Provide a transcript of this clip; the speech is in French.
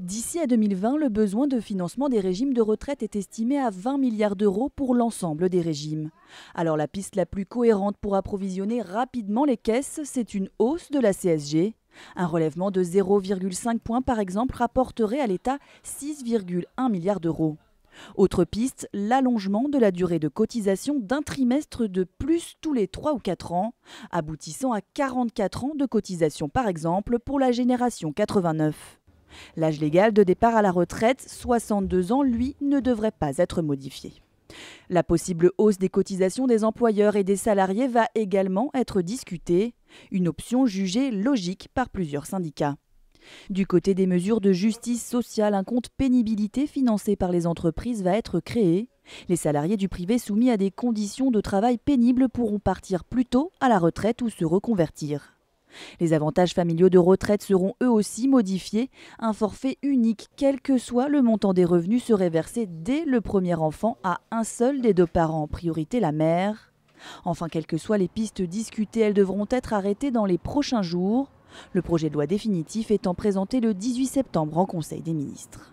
D'ici à 2020, le besoin de financement des régimes de retraite est estimé à 20 milliards d'euros pour l'ensemble des régimes. Alors la piste la plus cohérente pour approvisionner rapidement les caisses, c'est une hausse de la CSG. Un relèvement de 0,5 points par exemple rapporterait à l'État 6,1 milliards d'euros. Autre piste, l'allongement de la durée de cotisation d'un trimestre de plus tous les 3 ou 4 ans, aboutissant à 44 ans de cotisation par exemple pour la génération 89. L'âge légal de départ à la retraite, 62 ans, lui, ne devrait pas être modifié. La possible hausse des cotisations des employeurs et des salariés va également être discutée, une option jugée logique par plusieurs syndicats. Du côté des mesures de justice sociale, un compte pénibilité financé par les entreprises va être créé. Les salariés du privé soumis à des conditions de travail pénibles pourront partir plus tôt à la retraite ou se reconvertir. Les avantages familiaux de retraite seront eux aussi modifiés. Un forfait unique, quel que soit le montant des revenus, serait versé dès le premier enfant à un seul des deux parents, en priorité la mère. Enfin, quelles que soient les pistes discutées, elles devront être arrêtées dans les prochains jours. Le projet de loi définitif étant présenté le 18 septembre en Conseil des ministres.